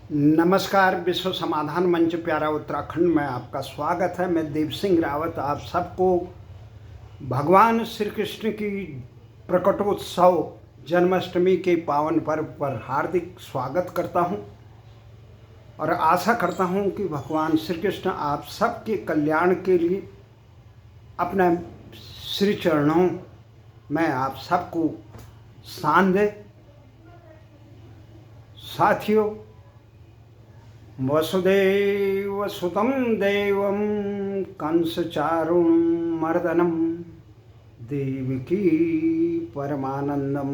नमस्कार। विश्व समाधान मंच प्यारा उत्तराखंड में आपका स्वागत है। मैं देव सिंह रावत आप सबको भगवान श्री कृष्ण की प्रकटोत्सव जन्माष्टमी के पावन पर्व पर हार्दिक स्वागत करता हूं और आशा करता हूं कि भगवान श्री कृष्ण आप सबके कल्याण के लिए अपने श्री चरणों में आप सबको स्थान दे। साथियों, वसुदेव सुतं देवं कंसचारुमर्दनं देवकी परमानंदम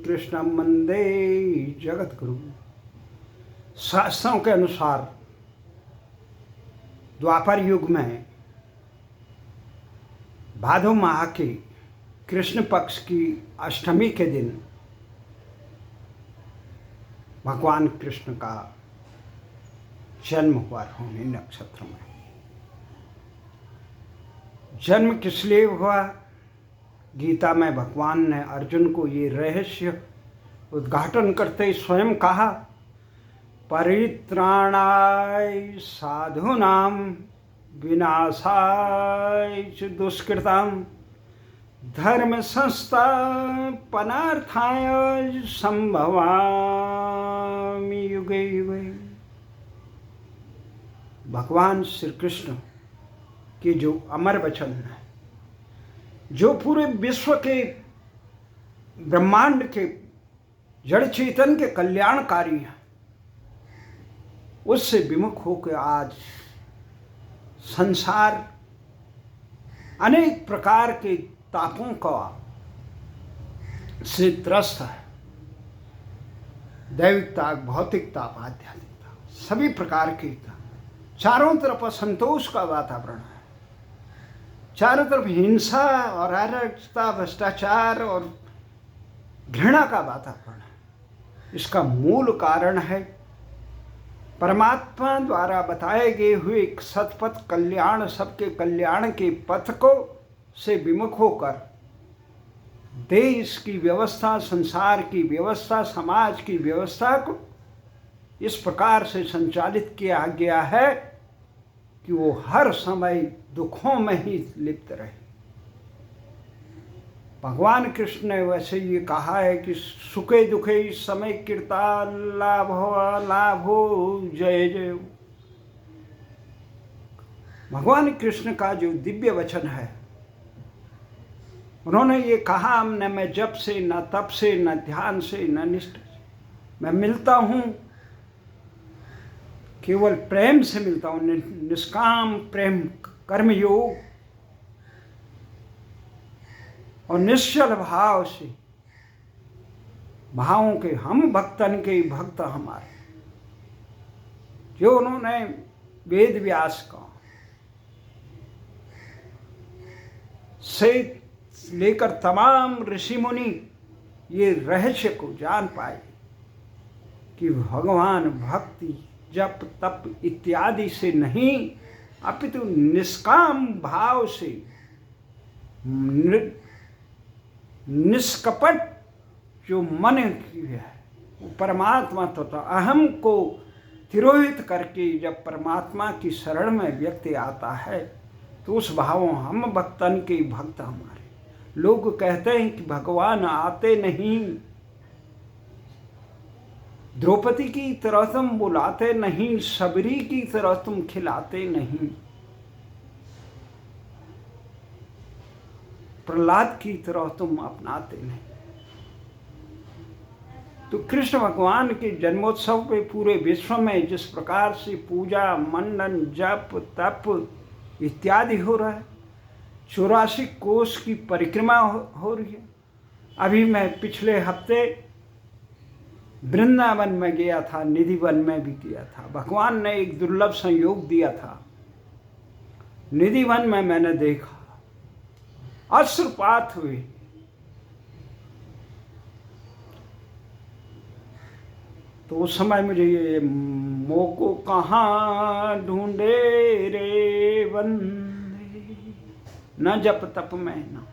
कृष्णं वंदे जगद्गुरु। शास्त्रों के अनुसार द्वापर युग में भादो माह के कृष्ण पक्ष की अष्टमी के दिन भगवान कृष्ण का जन्म हुआ रोहिणी नक्षत्र में। जन्म किस लिए हुआ? गीता में भगवान ने अर्जुन को ये रहस्य उद्घाटन करते स्वयं कहा, परित्राणाय साधूनां विनाशाय च दुष्कृतां धर्म संस्थापनार्थाय संभवामि युगे युगे। भगवान श्री कृष्ण के जो अमर वचन है, जो पूरे विश्व के ब्रह्मांड के जड़ चेतन के कल्याणकारी हैं, उससे विमुख होकर आज संसार अनेक प्रकार के तापों का से त्रस्त है। दैविकता, भौतिकता, आध्यात्मिकता, सभी प्रकार की चारों तरफ असंतोष का वातावरण है। चारों तरफ हिंसा और अराजकता, भ्रष्टाचार और घृणा का वातावरण है। इसका मूल कारण है परमात्मा द्वारा बताए गए हुए एक सतपथ कल्याण, सबके कल्याण के पथ को से विमुख होकर देश की व्यवस्था, संसार की व्यवस्था, समाज की व्यवस्था को इस प्रकार से संचालित किया गया है कि वो हर समय दुखों में ही लिप्त रहे। भगवान कृष्ण ने वैसे ये कहा है कि सुखे दुखे समय कीर्ता लाभो जय जय। भगवान कृष्ण का जो दिव्य वचन है, उन्होंने ये कहा, न मैं जप से, न तप से, न ध्यान से, न निष्ठा से, मैं मिलता हूँ केवल प्रेम से मिलता हूँ, निष्काम प्रेम कर्म योग और निश्चल भाव से। भावों के हम भक्तन के भक्त हमारे, जो उन्होंने वेद व्यास का से लेकर तमाम ऋषि मुनि ये रहस्य को जान पाए कि भगवान भक्ति, जप, तप इत्यादि से नहीं, अपितु निष्काम भाव से, निष्कपट जो मन की है, वो परमात्मा तथा अहम को तिरोहित करके जब परमात्मा की शरण में व्यक्ति आता है तो उस भावों हम भक्तन के भक्त हमारे। लोग कहते हैं कि भगवान आते नहीं, द्रौपदी की तरह तुम बुलाते नहीं, सबरी की तरह तुम खिलाते नहीं, प्रहलाद की तरह तुम अपनाते नहीं। तो कृष्ण भगवान के जन्मोत्सव पे पूरे विश्व में जिस प्रकार से पूजा, मंडन, जप, तप इत्यादि हो रहा है, 84 कोष की परिक्रमा हो रही है। अभी मैं पिछले हफ्ते वृंदावन में गया था, निधिवन में भी गया था। भगवान ने एक दुर्लभ संयोग दिया था। निधिवन में मैंने देखा अश्रुपात हुए। तो उस समय मुझे ये मोको कहाँ ढूंढे रे बंदे, न जप तप में न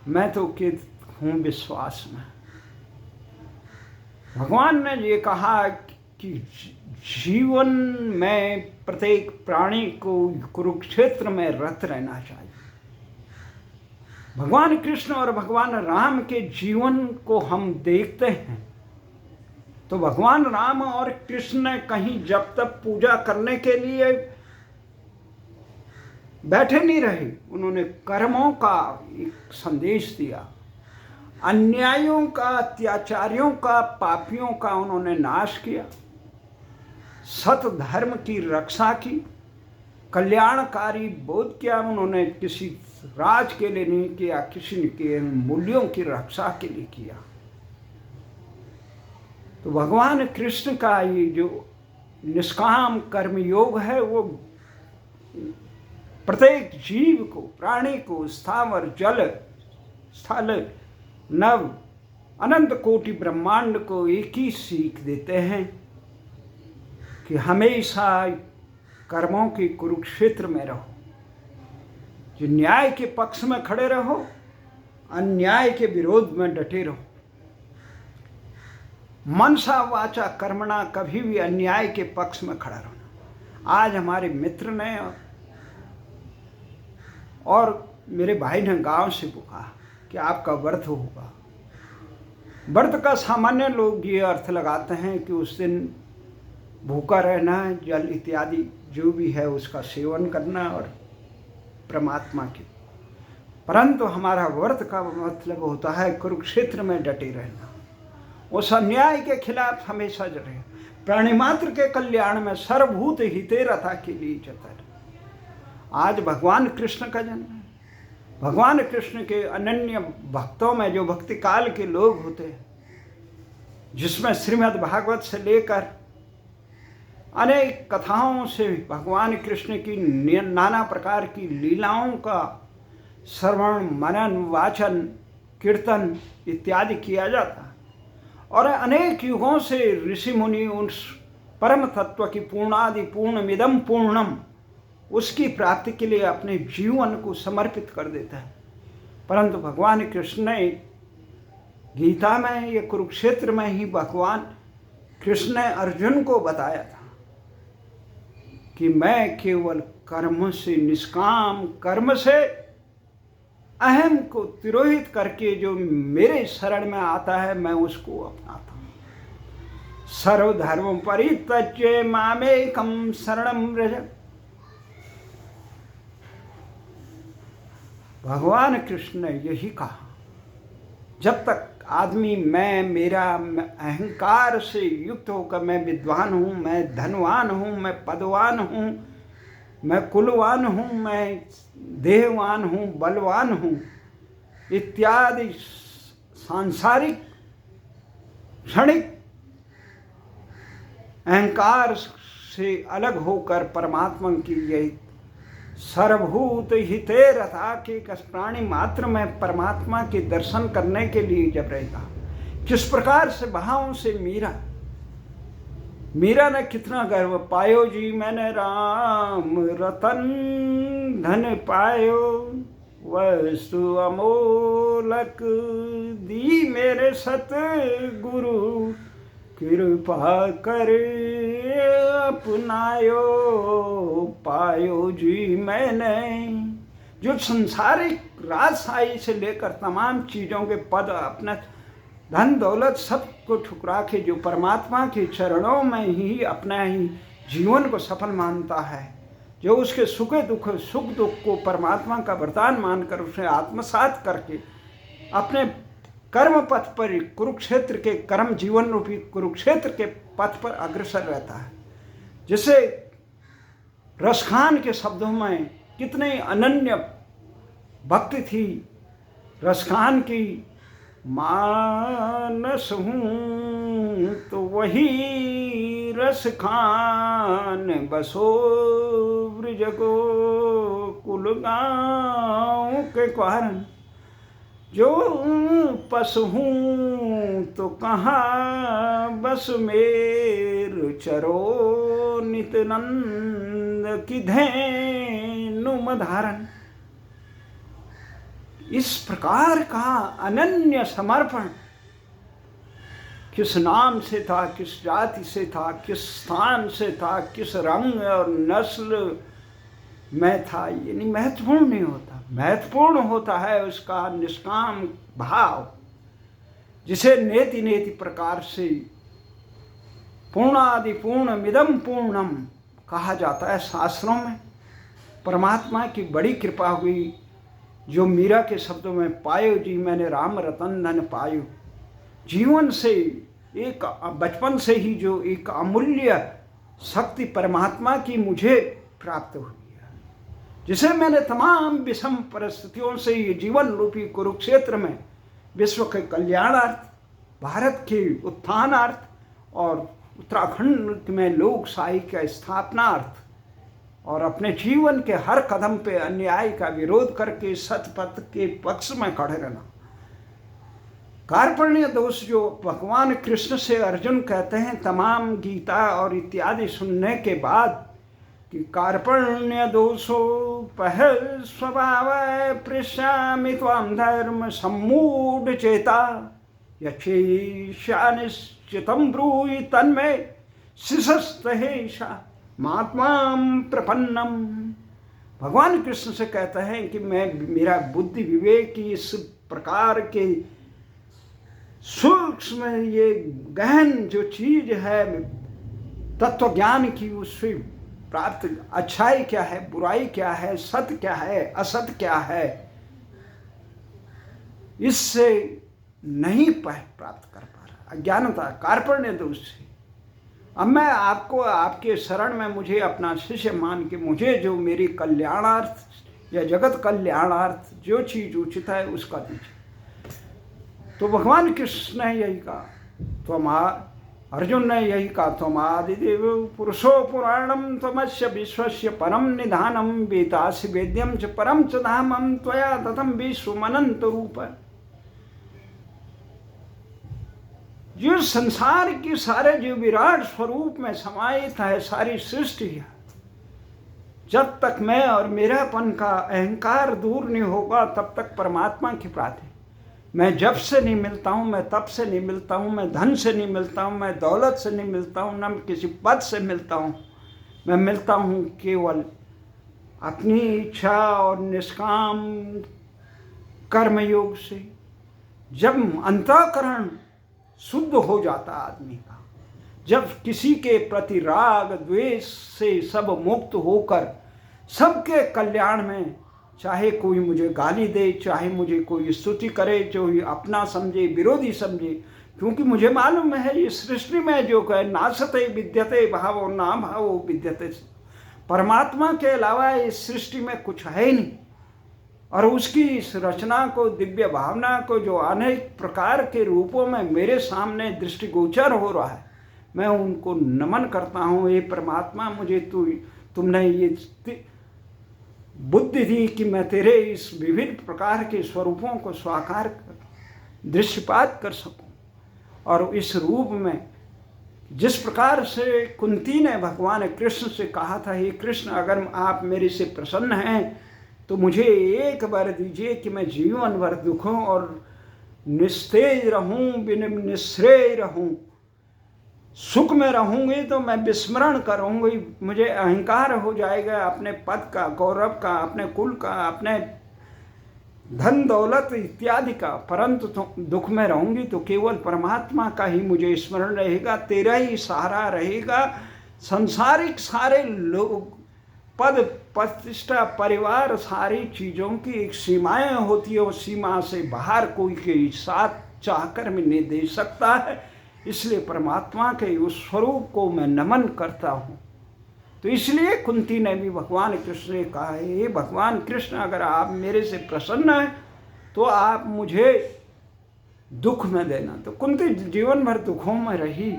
मैं तो कि हूँ विश्वास में। भगवान ने ये कहा कि जीवन में प्रत्येक प्राणी को कुरुक्षेत्र में रत रहना चाहिए। भगवान कृष्ण और भगवान राम के जीवन को हम देखते हैं तो भगवान राम और कृष्ण ने कहीं जब तक पूजा करने के लिए बैठे नहीं रहे, उन्होंने कर्मों का एक संदेश दिया, अन्यायों का, अत्याचारियों का, पापियों का उन्होंने नाश किया, सत धर्म की रक्षा की, कल्याणकारी बोध किया। उन्होंने किसी राज के लिए नहीं किया, किसी के मूल्यों की रक्षा के लिए किया। तो भगवान कृष्ण का ये जो निष्काम कर्म योग है वो प्रत्येक जीव को, प्राणी को, स्थावर, जल, स्थल, नव, अनंत कोटि ब्रह्मांड को एक ही सीख देते हैं कि हमेशा कर्मों के कुरुक्षेत्र में रहो, जो न्याय के पक्ष में खड़े रहो, अन्याय के विरोध में डटे रहो। मनसा वाचा कर्मणा, कभी भी अन्याय के पक्ष में खड़ा रहना। आज हमारे मित्र ने और मेरे भाई ने गांव से पूछा कि आपका व्रत होगा। व्रत का सामान्य लोग ये अर्थ लगाते हैं कि उस दिन भूखा रहना है, जल इत्यादि जो भी है उसका सेवन करना और परमात्मा के, परंतु हमारा व्रत का मतलब होता है कुरुक्षेत्र में डटे रहना, उस अन्याय के खिलाफ हमेशा डटे, प्राणी मात्र के कल्याण में सर्वभूत हिते रथा के लिए चतर। आज भगवान कृष्ण का जन्म है। भगवान कृष्ण के अनन्य भक्तों में जो भक्ति काल के लोग होते हैं, जिसमें श्रीमद् भागवत से लेकर अनेक कथाओं से भगवान कृष्ण की नाना प्रकार की लीलाओं का श्रवण, मनन, वाचन, कीर्तन इत्यादि किया जाता है और अनेक युगों से ऋषि मुनि उस परम तत्व की पूर्णादि पूर्णमिदं पूर्णम उसकी प्राप्ति के लिए अपने जीवन को समर्पित कर देता है। परंतु भगवान कृष्ण ने गीता में, ये कुरुक्षेत्र में ही भगवान कृष्ण ने अर्जुन को बताया था कि मैं केवल कर्म से, निष्काम कर्म से अहम को तिरोहित करके जो मेरे शरण में आता है मैं उसको अपनाता हूँ। सर्वधर्म परित्यज्य मामेकं शरणं व्रज। भगवान कृष्ण ने यही कहा, जब तक आदमी मैं, मेरा, मैं अहंकार से युक्त होकर मैं विद्वान हूँ, मैं धनवान हूँ, मैं पदवान हूँ, मैं कुलवान हूँ, मैं देहवान हूँ, बलवान हूँ इत्यादि सांसारिक क्षणिक अहंकार से अलग होकर परमात्मा की यही सर्वभूत हिते रथा के प्राणी मात्र में परमात्मा के दर्शन करने के लिए जब रहेगा, किस प्रकार से भावों से मीरा ने कितना गर्व पायो जी, मैंने राम रतन धन पायो, वस्तु अमोलक दी मेरे सतगुरु, कृपा कर अपनायो पायो जी मैंने। जो संसारिक राजशाही से लेकर तमाम चीज़ों के पद, अपना धन दौलत सब को ठुकरा के जो परमात्मा के चरणों में ही अपना ही जीवन को सफल मानता है, जो उसके सुख दुख को परमात्मा का वरदान मानकर उसे आत्मसात करके अपने कर्म पथ पर, कुरुक्षेत्र के कर्म जीवन रूपी कुरुक्षेत्र के पथ पर अग्रसर रहता है। जिसे रसखान के शब्दों में कितने अनन्य भक्ति थी। रसखान की मानस हूँ तो वही रसखान, बसो ब्रज को कुल गाँव के कारण, जो पस हूँ तो कहाँ बस मेर चरो नित्यानंद की धेनु मधारण। इस प्रकार का अनन्य समर्पण किस नाम से था, किस जाति से था, किस स्थान से था, किस रंग और नस्ल में था, ये नहीं महत्वपूर्ण नहीं होता। महत्वपूर्ण होता है उसका निष्काम भाव, जिसे नेति नेति प्रकार से पूर्णादि पूर्णमिदं पूर्णम कहा जाता है शास्त्रों में। परमात्मा की बड़ी कृपा हुई, जो मीरा के शब्दों में पायो जी मैंने राम रतन धन पायो। जीवन से एक बचपन से ही जो एक अमूल्य शक्ति परमात्मा की मुझे प्राप्त हुई है, जिसे मैंने तमाम विषम परिस्थितियों से ये जीवन रूपी कुरुक्षेत्र में विश्व के कल्याणार्थ, भारत के उत्थानार्थ और उत्तराखंड में लोकशाही के स्थापनार्थ और अपने जीवन के हर कदम पे अन्याय का विरोध करके सत्य पथ के पक्ष में खड़े रहना। कार्पण्य दोष जो भगवान कृष्ण से अर्जुन कहते हैं तमाम गीता और इत्यादि सुनने के बाद कि कार्पण्य दोषो पहल स्वभाव पृष्यामि त्वां धर्म सम्मूढ़ चेता यक्षेशानिश्चितं ब्रूहि तन्मे शिशस्तहेषा महात्मां प्रपन्नम। भगवान कृष्ण से कहते हैं कि मेरा बुद्धि विवेक की इस प्रकार के सूक्ष्म ये गहन जो चीज है तत्व ज्ञान की, उससे प्राप्त अच्छाई क्या है, बुराई क्या है, सत्य क्या है, असत्य क्या है, इससे नहीं प्राप्त कर पा रहा, अज्ञानता कार्पण्य दोष से। अब मैं आपको आपके शरण में मुझे अपना शिष्य मान के मुझे जो मेरी कल्याणार्थ या जगत कल्याणार्थ जो चीज उचित है उसका दीजिए। तो भगवान कृष्ण ने यही कहा, तुम अर्जुन ने यही कहा, तुम आदिदेव पुरुषो पुराणम त्वमस्य विश्वस्य परम निधानम वेदासि वेद्यम च परम च धामम त्वया तथम विश्वमनंत रूप। जो संसार के सारे जो विराट स्वरूप में समाहित है सारी सृष्टि है, जब तक मैं और मेरापन का अहंकार दूर नहीं होगा तब तक परमात्मा की प्राप्ति। मैं जब से नहीं मिलता हूँ, मैं तब से नहीं मिलता हूँ, मैं धन से नहीं मिलता हूँ, मैं दौलत से नहीं मिलता हूँ, न किसी पद से मिलता हूँ। मैं मिलता हूँ केवल अपनी इच्छा और निष्काम कर्मयोग से। जब अंतःकरण शुद्ध हो जाता आदमी का, जब किसी के प्रति राग द्वेष से सब मुक्त होकर सबके कल्याण में, चाहे कोई मुझे गाली दे, चाहे मुझे कोई स्तुति करे, जो अपना समझे विरोधी समझे, क्योंकि मुझे मालूम है इस सृष्टि में जो कहे नासते विद्यते भावो ना भावो विद्यते, परमात्मा के अलावा इस सृष्टि में कुछ है ही नहीं। और उसकी इस रचना को, दिव्य भावना को जो अनेक प्रकार के रूपों में मेरे सामने दृष्टिगोचर हो रहा है, मैं उनको नमन करता हूँ। ये परमात्मा, मुझे तुमने ये बुद्धि दी कि मैं तेरे इस विभिन्न प्रकार के स्वरूपों को साकार कर दृश्यपात कर सकूं। और इस रूप में जिस प्रकार से कुंती ने भगवान कृष्ण से कहा था, हे कृष्ण अगर आप मेरे से प्रसन्न हैं तो मुझे एक बार दीजिए कि मैं जीवन भर दुखों और निस्तेज रहूं, निश्रेय रहूं। सुख में रहूंगी तो मैं विस्मरण करूंगी, मुझे अहंकार हो जाएगा अपने पद का, गौरव का, अपने कुल का, अपने धन दौलत इत्यादि का। परंतु तो दुख में रहूंगी तो केवल परमात्मा का ही मुझे स्मरण रहेगा, तेरा ही सहारा रहेगा। संसारिक सारे लोग, पद प्रतिष्ठा, परिवार, सारी चीज़ों की एक सीमाएं होती है, उस सीमा से बाहर कोई के साथ चाहकर भी नहीं दे सकता है। इसलिए परमात्मा के उस स्वरूप को मैं नमन करता हूँ। तो इसलिए कुंती ने भी भगवान कृष्ण ने कहा, हे भगवान कृष्ण अगर आप मेरे से प्रसन्न हैं तो आप मुझे दुख में देना। तो कुंती जीवन भर दुखों में रही।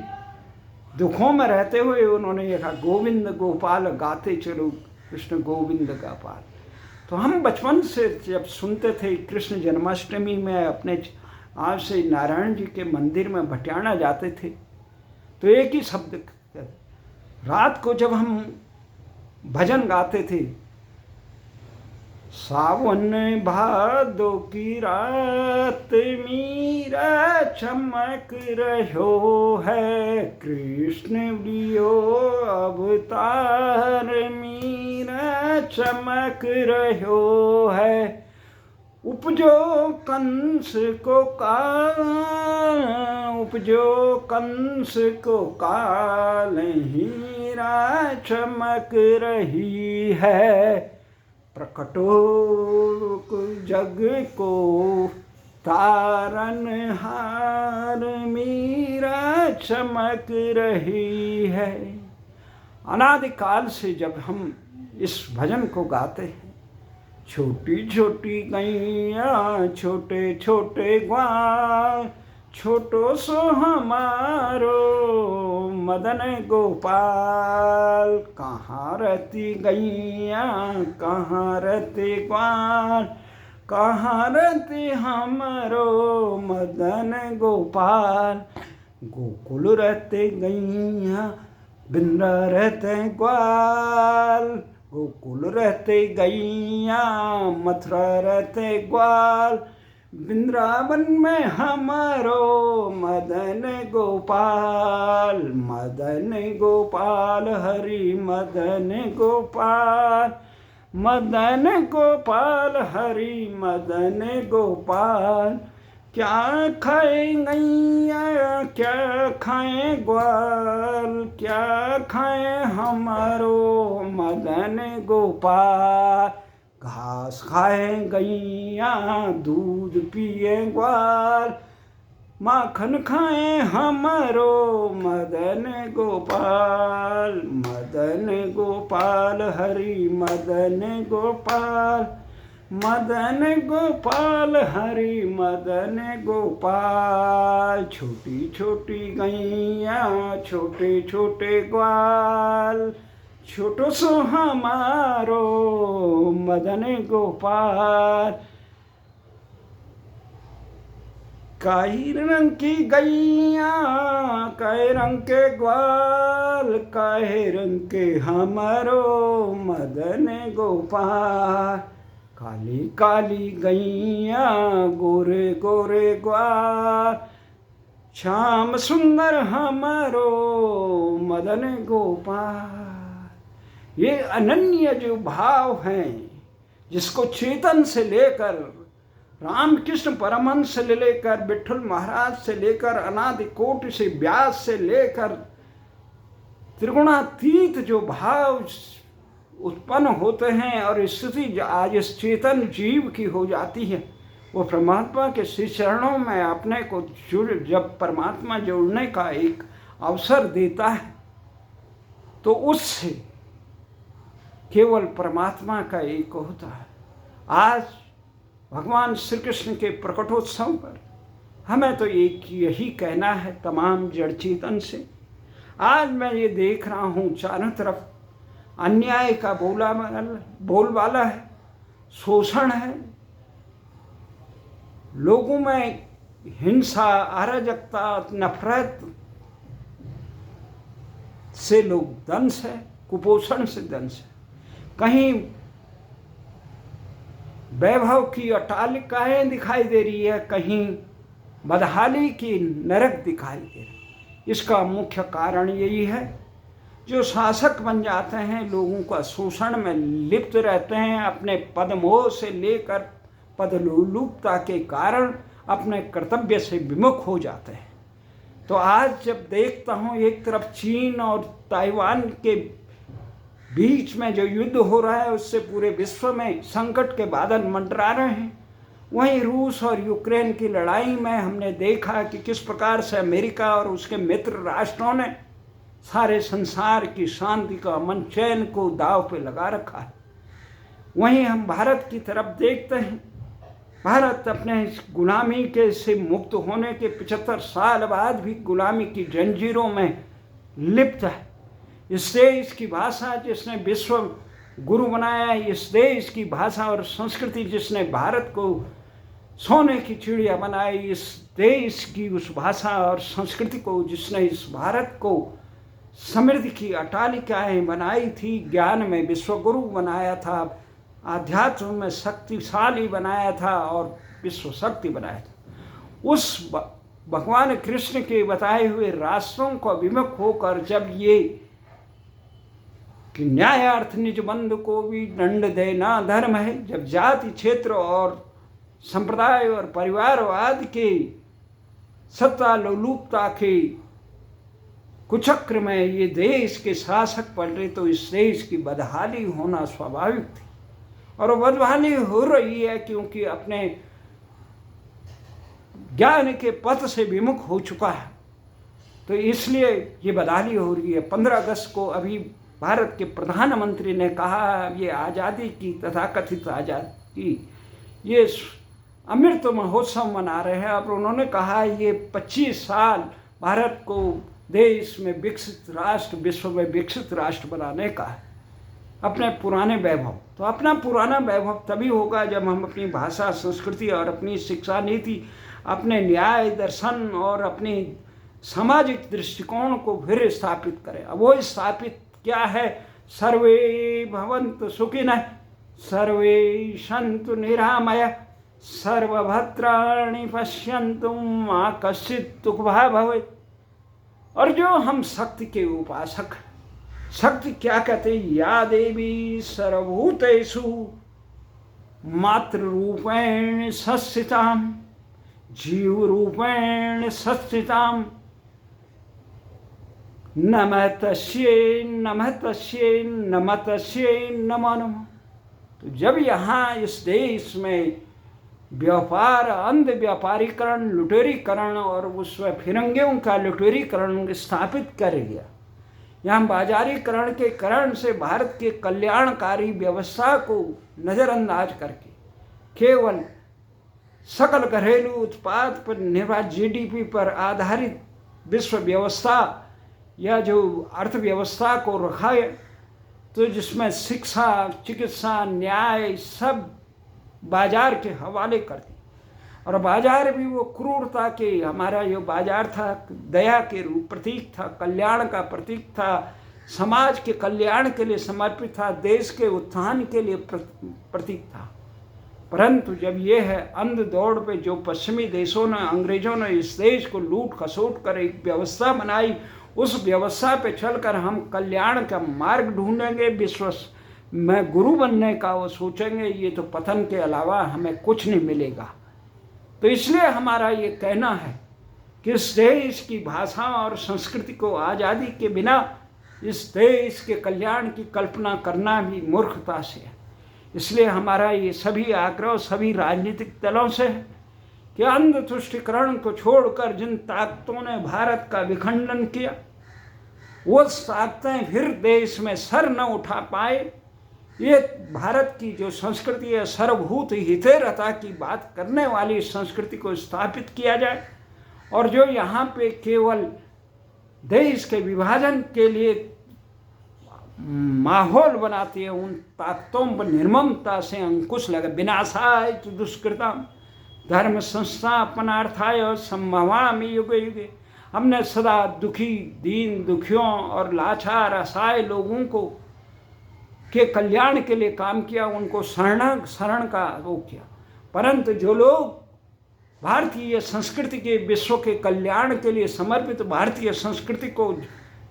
दुखों में रहते हुए उन्होंने ये कहा, गोविंद गोपाल गाते चलो कृष्ण गोविंद गोपाल। तो हम बचपन से जब सुनते थे कृष्ण जन्माष्टमी में अपने आज से नारायण जी के मंदिर में भटियाना जाते थे, तो एक ही शब्द, रात को जब हम भजन गाते थे, सावन भादो की रात मीरा चमक रहो है, कृष्ण लियो अवतार मीरा चमक रहो है। उपजो कंस को काल, उपजो कंस को काल, हीरा चमक रही है। प्रकटो जग को तारनहार मीरा चमक रही है। अनादिकाल से जब हम इस भजन को गाते हैं, छोटी छोटी गैया छोटे छोटे ग्वाल, छोटो सो हमारो मदन गोपाल। कहाँ रहती गैया कहाँ रहते ग्वाल, कहाँ रहते हमारो मदन गोपाल। गोकुल रहते गैया बिंद्रा रहते ग्वाल, गोकुल रहते गैया मथुरा रहते ग्वाल। वृंदावन में हमारो मदन गोपाल, मदन गोपाल हरि मदन गोपाल, मदन गोपाल हरि मदन गोपाल। क्या खाए गैया क्या खाए ग्वाल, क्या खाए हमारो मदन गोपाल। घास खाए गैया दूध पिए ग्वाल, माखन खाए हमारो मदन गोपाल, मदन गोपाल हरि मदन गोपाल, मदन गोपाल हरि मदन गोपाल। छोटी छोटी गैया छोटे छोटे ग्वाल, छोटो सो हमारो मदन गोपाल। काई रंग की गैया काहे रंग के ग्वाल, काहे रंग के हमारो मदन गोपाल। काली काली गैया गोरे गोरे ग्वाल, श्याम सुंदर हमारो मदन गोपाल। ये अनन्य जो भाव हैं, जिसको चेतन से लेकर रामकृष्ण परमहंस से लेकर विठल महाराज से लेकर अनादि कोटि से व्यास से लेकर त्रिगुणातीत जो भाव उत्पन्न होते हैं और स्थिति आज इस चेतन जीव की हो जाती है, वो परमात्मा के श्री चरणों में अपने को जब परमात्मा जोड़ने का एक अवसर देता है, तो उससे केवल परमात्मा का एक होता है। आज भगवान श्री कृष्ण के प्रकटोत्सव पर हमें तो एक यही कहना है तमाम जड़ चेतन से। आज मैं ये देख रहा हूँ चारों तरफ अन्याय का बोलबाला है, शोषण है, लोगों में हिंसा, अराजकता, नफरत से लोग दंश है, कुपोषण से दंश है। कहीं वैभव की अट्टालिकाएं दिखाई दे रही है, कहीं बदहाली की नरक दिखाई दे रही है। इसका मुख्य कारण यही है, जो शासक बन जाते हैं लोगों का शोषण में लिप्त रहते हैं, अपने पदमोह से लेकर पदलोलुपता के कारण अपने कर्तव्य से विमुख हो जाते हैं। तो आज जब देखता हूँ एक तरफ चीन और ताइवान के बीच में जो युद्ध हो रहा है, उससे पूरे विश्व में संकट के बादल मंडरा रहे हैं। वहीं रूस और यूक्रेन की लड़ाई में हमने देखा कि किस प्रकार से अमेरिका और उसके मित्र राष्ट्रों ने सारे संसार की शांति का, अमन चैन को दांव पे लगा रखा है। वहीं हम भारत की तरफ देखते हैं, भारत अपने गुलामी के से मुक्त होने के 75 साल बाद भी गुलामी की जंजीरों में लिप्त है। इस देश की भाषा जिसने विश्व गुरु बनाया, इस देश की भाषा और संस्कृति जिसने भारत को सोने की चिड़िया बनाई, इस देश की उस भाषा और संस्कृति को जिसने इस भारत को समृद्धि की अट्टालिकाएं बनाई थी, ज्ञान में विश्वगुरु बनाया था, आध्यात्म में शक्तिशाली बनाया था और विश्व शक्ति बनाया था। उस भगवान कृष्ण के बताए हुए रास्तों को विमुख होकर जब ये कि न्यायार्थ निज बंधु को भी दंड देना धर्म है, जब जाति क्षेत्र और संप्रदाय और परिवारवाद के सत्ता लोलुपता के कुचक्र में ये देश के शासक पलटे तो इस देश की बदहाली होना स्वाभाविक थी। और वो बदहाली हो रही है क्योंकि अपने ज्ञान के पथ से विमुख हो चुका है, तो इसलिए ये बदहाली हो रही है। 15 अगस्त को अभी भारत के प्रधानमंत्री ने कहा ये आज़ादी की तथाकथित आज़ादी की ये अमृत महोत्सव मना रहे हैं। और उन्होंने कहा ये 25 साल भारत को देश में विकसित राष्ट्र, विश्व में विकसित राष्ट्र बनाने का है, अपने पुराने वैभव। तो अपना पुराना वैभव तभी होगा जब हम अपनी भाषा, संस्कृति और अपनी शिक्षा नीति, अपने न्याय दर्शन और अपनी सामाजिक दृष्टिकोण को फिर स्थापित करें। अब वो स्थापित क्या है? सर्वे भवन्तु सुखिनः, सर्वे सन्तु निरामया, सर्वभद्राणि पश्यन्तु मा कश्चित् दुःखभाग् भवेत्। और जो हम शक्ति के उपासक, शक्ति क्या कहते हैं? या देवी सर्वभूतेषु मातृरूपेण संस्थितां, जीवरूपेण संस्थितां, नमः तस्यै नमः तस्यै नमः तस्यै नमो नमः। तो जब यहाँ इस देश में व्यापार, अंध व्यापारीकरण, लुटेरीकरण और उसमें फिरंगियों का लुटेरीकरण स्थापित कर दिया, यहाँ बाजारीकरण के कारण से भारत के कल्याणकारी व्यवस्था को नज़रअंदाज करके केवल सकल घरेलू उत्पाद पर निर्भर जीडीपी पर आधारित विश्व व्यवस्था या जो अर्थव्यवस्था को रखा है, तो जिसमें शिक्षा, चिकित्सा, न्याय सब बाजार के हवाले कर दी। और बाजार भी वो क्रूरता के, हमारा जो बाजार था दया के रूप प्रतीक था, कल्याण का प्रतीक था, समाज के कल्याण के लिए समर्पित था, देश के उत्थान के लिए प्रतीक था। परंतु जब ये है अंध दौड़ पे जो पश्चिमी देशों ने, अंग्रेजों ने इस देश को लूट खसोट कर एक व्यवस्था बनाई, उस व्यवस्था पे चलकर हम कल्याण का मार्ग ढूंढेंगे, विश्व में गुरु बनने का वो सोचेंगे, ये तो पतन के अलावा हमें कुछ नहीं मिलेगा। तो इसलिए हमारा ये कहना है कि इस देश की भाषा और संस्कृति को आज़ादी के बिना इस देश के कल्याण की कल्पना करना भी मूर्खता से है। इसलिए हमारा ये सभी आग्रह सभी राजनीतिक दलों से है कि अंध तुष्टिकरण को छोड़कर जिन ताकतों ने भारत का विखंडन किया, वो ताकतें फिर देश में सर न उठा पाए। ये भारत की जो संस्कृति है, सर्वभूत हितेरता की बात करने वाली संस्कृति को स्थापित किया जाए, और जो यहाँ पे केवल देश के विभाजन के लिए माहौल बनाती है, उन ताकतों पर निर्ममता से अंकुश लगे। विनाशाय तु दुष्कृतम् धर्म संस्थापनार्थाय संभवामि युगे युगे। हमने सदा दुखी, दीन दुखियों और लाचार असहाय लोगों को के कल्याण के लिए काम किया, उनको शरण का वो किया। परंतु जो लोग भारतीय संस्कृति के, विश्व के कल्याण के लिए समर्पित भारतीय संस्कृति को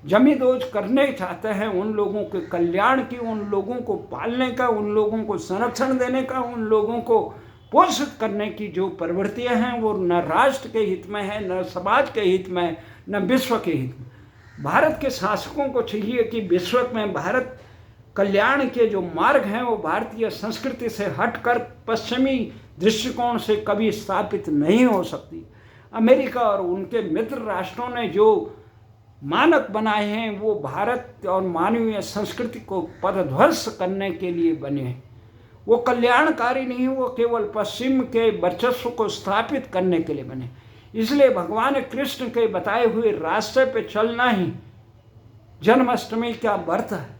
जमींदोज करने चाहते हैं, उन लोगों के कल्याण की, उन लोगों को पालने का, उन लोगों को संरक्षण देने का, उन लोगों को पोषित करने की जो प्रवृत्तियां हैं, वो न राष्ट्र के हित में है, न समाज के हित में, न विश्व के हित में। भारत के शासकों को चाहिए कि विश्व में भारत कल्याण के जो मार्ग हैं वो भारतीय संस्कृति से हटकर पश्चिमी दृष्टिकोण से कभी स्थापित नहीं हो सकती। अमेरिका और उनके मित्र राष्ट्रों ने जो मानक बनाए हैं वो भारत और मानवीय संस्कृति को पदध्वस्त करने के लिए बने हैं। वो कल्याणकारी नहीं, वो केवल पश्चिम के वर्चस्व को स्थापित करने के लिए बने। इसलिए भगवान कृष्ण के बताए हुए रास्ते पे चलना ही जन्माष्टमी का व्रत है।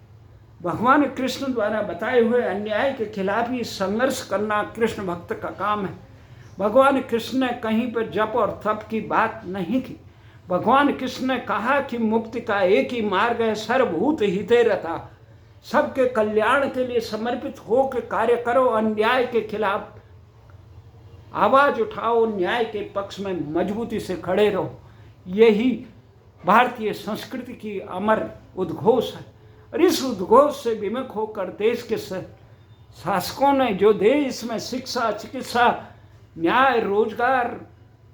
भगवान कृष्ण द्वारा बताए हुए अन्याय के खिलाफ ही संघर्ष करना कृष्ण भक्त का काम है। भगवान कृष्ण ने कहीं पर जप और तप की बात नहीं की। भगवान कृष्ण ने कहा कि मुक्ति का एक ही मार्ग है, सर्वभूत हितेरता। सबके कल्याण के लिए समर्पित हो के कार्य करो, अन्याय के खिलाफ आवाज उठाओ, न्याय के पक्ष में मजबूती से खड़े रहो। यही भारतीय संस्कृति की अमर उद्घोष है। और इस उद्घोष से विमुख होकर देश के शासकों ने जो देश में शिक्षा, चिकित्सा, न्याय, रोजगार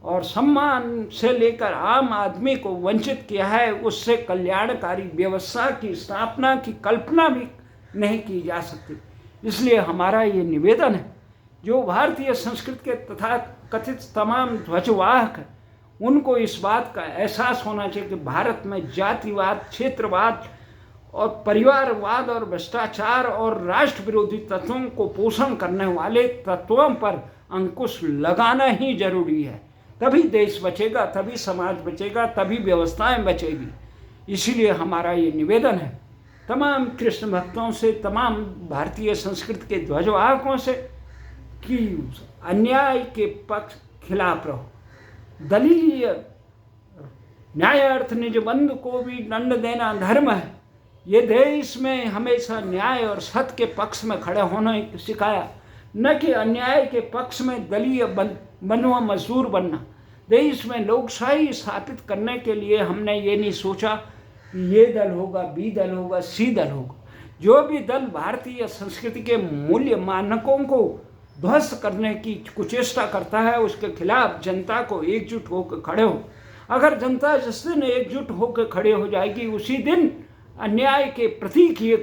और सम्मान से लेकर आम आदमी को वंचित किया है, उससे कल्याणकारी व्यवस्था की स्थापना की कल्पना भी नहीं की जा सकती। इसलिए हमारा ये निवेदन है, जो भारतीय संस्कृति के तथा कथित तमाम ध्वजवाहक हैं, उनको इस बात का एहसास होना चाहिए कि भारत में जातिवाद, क्षेत्रवाद और परिवारवाद और भ्रष्टाचार और राष्ट्र विरोधी तत्वों को पोषण करने वाले तत्वों पर अंकुश लगाना ही जरूरी है। तभी देश बचेगा, तभी समाज बचेगा, तभी व्यवस्थाएं बचेगी। इसीलिए हमारा ये निवेदन है तमाम कृष्ण भक्तों से, तमाम भारतीय संस्कृति के ध्वजवाहकों से कि अन्याय के पक्ष खिलाफ रहो। दलीय न्यायार्थ निज बंधु को भी दंड देना धर्म है। ये देश में हमेशा न्याय और सत्य के पक्ष में खड़े होना सिखाया, न कि अन्याय के पक्ष में दलीय बंधुआ मजदूर बनना। देश में लोकशाही स्थापित करने के लिए हमने ये नहीं सोचा कि ये दल होगा, बी दल होगा, सी दल होगा। जो भी दल भारतीय संस्कृति के मूल्य मानकों को ध्वस्त करने की कुचेष्टा करता है, उसके खिलाफ जनता को एकजुट होकर खड़े हो। अगर जनता जिस दिन एकजुट होकर खड़े हो जाएगी, उसी दिन अन्याय के प्रतीक ये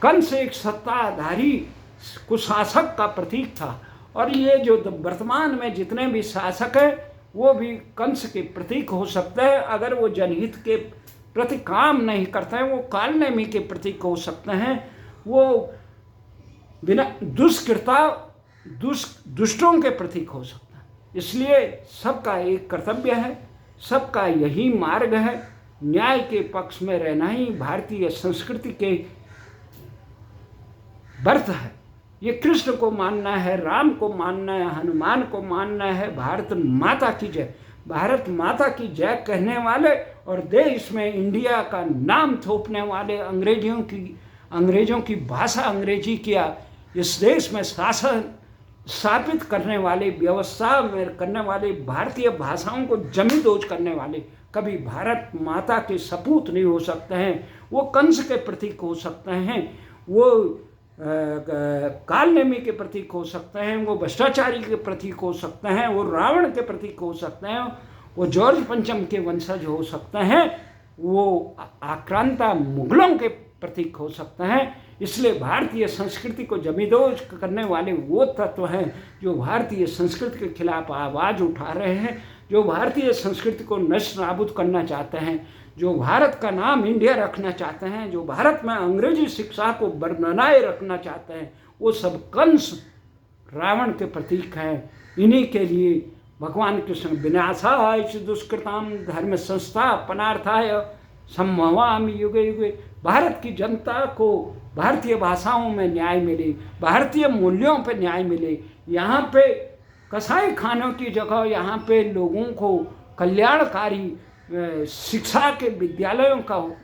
कंस एक सत्ताधारी कुशासक का प्रतीक था, और ये जो वर्तमान में जितने भी शासक हैं वो भी कंस के प्रतीक हो सकते हैं। अगर वो जनहित के प्रति काम नहीं करते हैं, वो कालनेमी के प्रतीक हो सकते हैं, वो बिना दुष्टों के प्रतीक हो सकता है। इसलिए सबका एक कर्तव्य है, सबका यही मार्ग है, न्याय के पक्ष में रहना ही भारतीय संस्कृति के व्रत है। ये कृष्ण को मानना है, राम को मानना है, हनुमान को मानना है, भारत माता की जय। भारत माता की जय कहने वाले और देश में इंडिया का नाम थोपने वाले, अंग्रेजों की भाषा अंग्रेजी किया, इस देश में शासन स्थापित करने वाले, व्यवस्था में करने वाले, भारतीय भाषाओं को जमींदोज करने वाले कभी भारत माता के सपूत नहीं हो सकते हैं। वो कंस के प्रतीक हो सकते हैं, वो कालनेमी के प्रतीक हो सकते हैं, वो भ्रष्टाचारी के प्रतीक हो सकते हैं, वो रावण के प्रतीक हो सकते हैं, वो जॉर्ज पंचम के वंशज हो सकते हैं, वो आक्रांता मुगलों के प्रतीक हो सकते हैं। इसलिए भारतीय संस्कृति को जमींदोज करने वाले वो तत्व हैं जो भारतीय संस्कृति के खिलाफ आवाज़ उठा रहे हैं, जो भारतीय संस्कृति को नष्ट नाबूद करना चाहते हैं, जो भारत का नाम इंडिया रखना चाहते हैं, जो भारत में अंग्रेजी शिक्षा को बनाए रखना चाहते हैं, वो सब कंस रावण के प्रतीक हैं। इन्हीं के लिए भगवान कृष्ण विनाशाय दुष्कृताम धर्म संस्थापनार्थाय संभवामि युगे युगे। भारत की जनता को भारतीय भाषाओं में न्याय मिले, भारतीय मूल्यों पर न्याय मिले। यहाँ पे कसाई खानों की जगह यहाँ पे लोगों को कल्याणकारी शिक्षा के विद्यालयों का,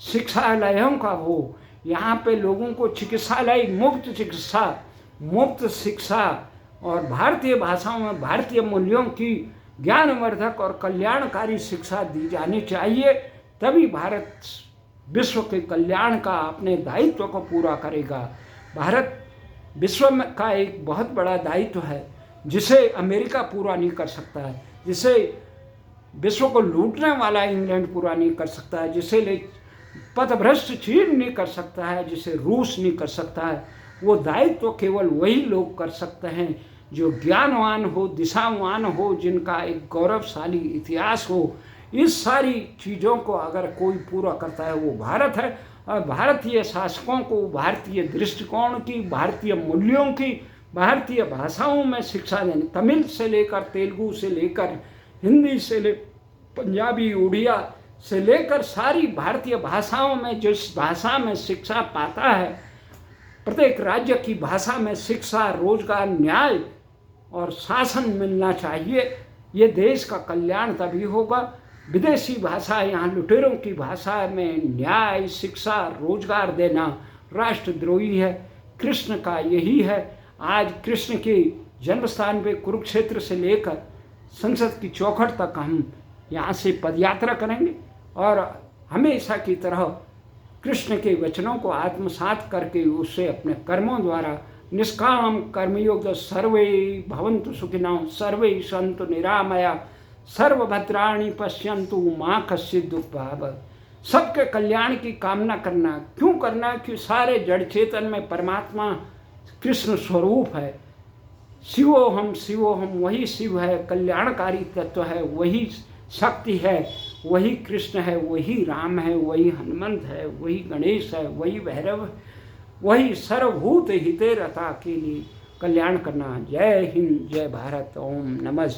शिक्षालयों का हो। यहाँ पे लोगों को चिकित्सालय, मुफ्त शिक्षा और भारतीय भाषाओं में भारतीय मूल्यों की ज्ञानवर्धक और कल्याणकारी शिक्षा दी जानी चाहिए। तभी भारत विश्व के कल्याण का अपने दायित्व को पूरा करेगा। भारत विश्व में का एक बहुत बड़ा दायित्व है जिसे अमेरिका पूरा नहीं कर सकता है, जिसे विश्व को लूटने वाला इंग्लैंड पूरा नहीं कर सकता है, जिसे पथभ्रष्ट चीन नहीं कर सकता है, जिसे रूस नहीं कर सकता है। वो दायित्व केवल वही लोग कर सकते हैं जो ज्ञानवान हो, दिशावान हो, जिनका एक गौरवशाली इतिहास हो। इस सारी चीज़ों को अगर कोई पूरा करता है वो भारत है। और भारतीय शासकों को भारतीय दृष्टिकोण की, भारतीय मूल्यों की, भारतीय भाषाओं में शिक्षा देनी, तमिल से लेकर तेलुगु से लेकर हिंदी से ले पंजाबी, उड़िया से लेकर सारी भारतीय भाषाओं में जिस भाषा में शिक्षा पाता है, प्रत्येक राज्य की भाषा में शिक्षा, रोजगार, न्याय और शासन मिलना चाहिए। ये देश का कल्याण तभी होगा विदेशी भाषा, यहाँ लुटेरों की भाषा में न्याय, शिक्षा, रोजगार देना राष्ट्रद्रोही है। कृष्ण का यही है। आज कृष्ण के जन्म स्थान पे कुरुक्षेत्र से लेकर संसद की चौखट तक हम यहाँ से पदयात्रा करेंगे और हमेशा की तरह कृष्ण के वचनों को आत्मसात करके उससे अपने कर्मों द्वारा निष्काम कर्मयोग सर्वे भवन्तु सुखिनः सर्वे सन्तु निरामया सर्वभद्राणि पश्यन्तु माँ कश्चित् दुःखभाग्। सबके कल्याण की कामना करना। क्यों करना? कि सारे जड़ चेतन में परमात्मा कृष्ण स्वरूप है। शिवोहम शिवोहम, वही शिव है, कल्याणकारी तत्व है, वही शक्ति है, वही कृष्ण है, वही राम है, वही हनुमंत है, वही गणेश है, वही भैरव, वही सर्वभूत हिते रता के लिए कल्याण करना। जय हिंद, जय भारत। ओम नमः।